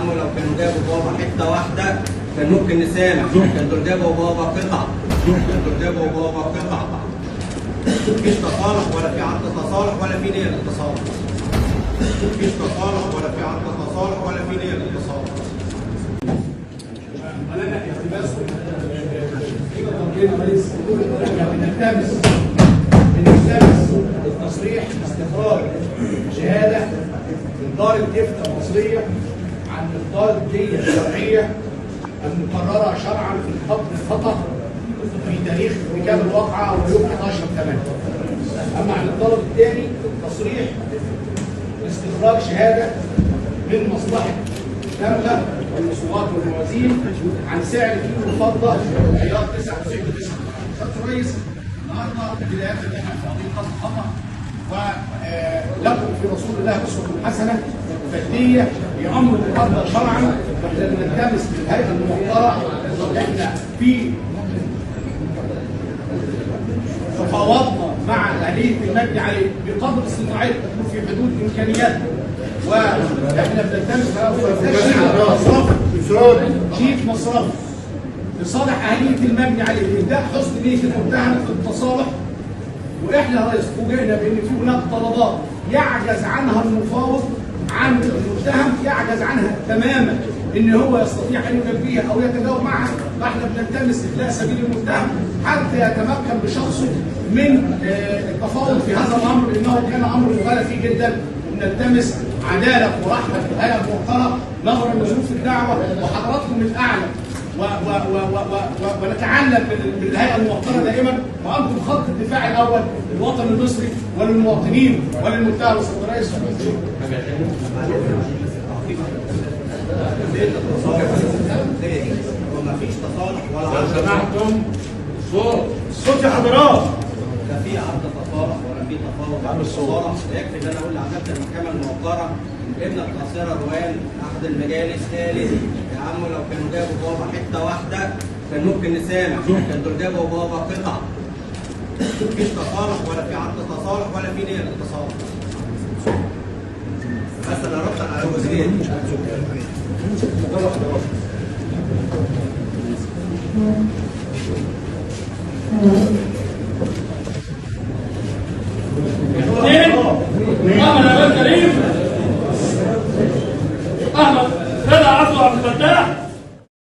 عم لو كانوا جابوا بابا حته واحده كان ممكن نسامح، كان دول جابوا بابا قطع، كان دول جابوا بابا قطع. مفيش تصالح ولا في عقد تصالح ولا في نية للتصالح. مفيش تصالح ولا في عقد تصالح ولا في نية للتصالح. أنا اقتباس بنلتمس التصريح باستخراج شهادة من دار الإفتاء المصرية عن مقدار الدية الشرعية المقررة شرعا في القبض الخطأ في تاريخ ارتكاب الواقعة ويوم 11/8. أما عن الطلب الثاني التصريح باستخراج شهادة من مصلحة الدولة والمصروفات والموازين عن سعر كيلو فضة عيار 99.9. خدت رئيس النهارده بداية ان احنا في قضية قصد خطأ ولكم في رسول الله أسوة حسنة، فالدية هي أمر مقرر شرعا واحنا بنلتمس بالهيئة الموقرة. احنا في تفاوضنا مع آلية المبني عليه بقدر استطاعتنا في حدود إمكانياتنا، واحنا بنلتمس شيك مصرفي لصالح آلية المبني عليه لإبداء حسن نية المتهم في التصالح. واحنا يا ريس فوجئنا بان في هناك طلبات يعجز عنها المفاوض عن المتهم، يعجز عنها تماما ان هو يستطيع ان يلبيها او يتجاوب معها، فاحنا بنلتمس اخلاء سبيل المتهم حتى يتمكن بشخصه من التفاوض في هذا الامر، لانه كان امر مغالى فيه جدا. ونلتمس عداله ورحمه في الهيئه الموقره نظرا لظروف الدعوه، وحضراتكم الاعلى ونتعلم من الهيئه الموقره دائما، وانتم خط الدفاع الاول للوطن المصري وللمواطنين وللمتهم. سيد الرئيس ومفيش تصالح ولا لو سمحتم صوت يا حضرات. لا في عقد تصالح ولا في تفاوض. التصالح يكفي ان انا اقول لعملت المحكمه الموقره ابن القاصره روان احد المجالس قالت يا عم لو كانوا جابوا بابا حته واحده كان ممكن نسامح، كان دول جابوا بابا قطع. مفيش تصالح ولا في عقد تصالح ولا في نيه للتصالح. بس انا رد على الجزئيه دي.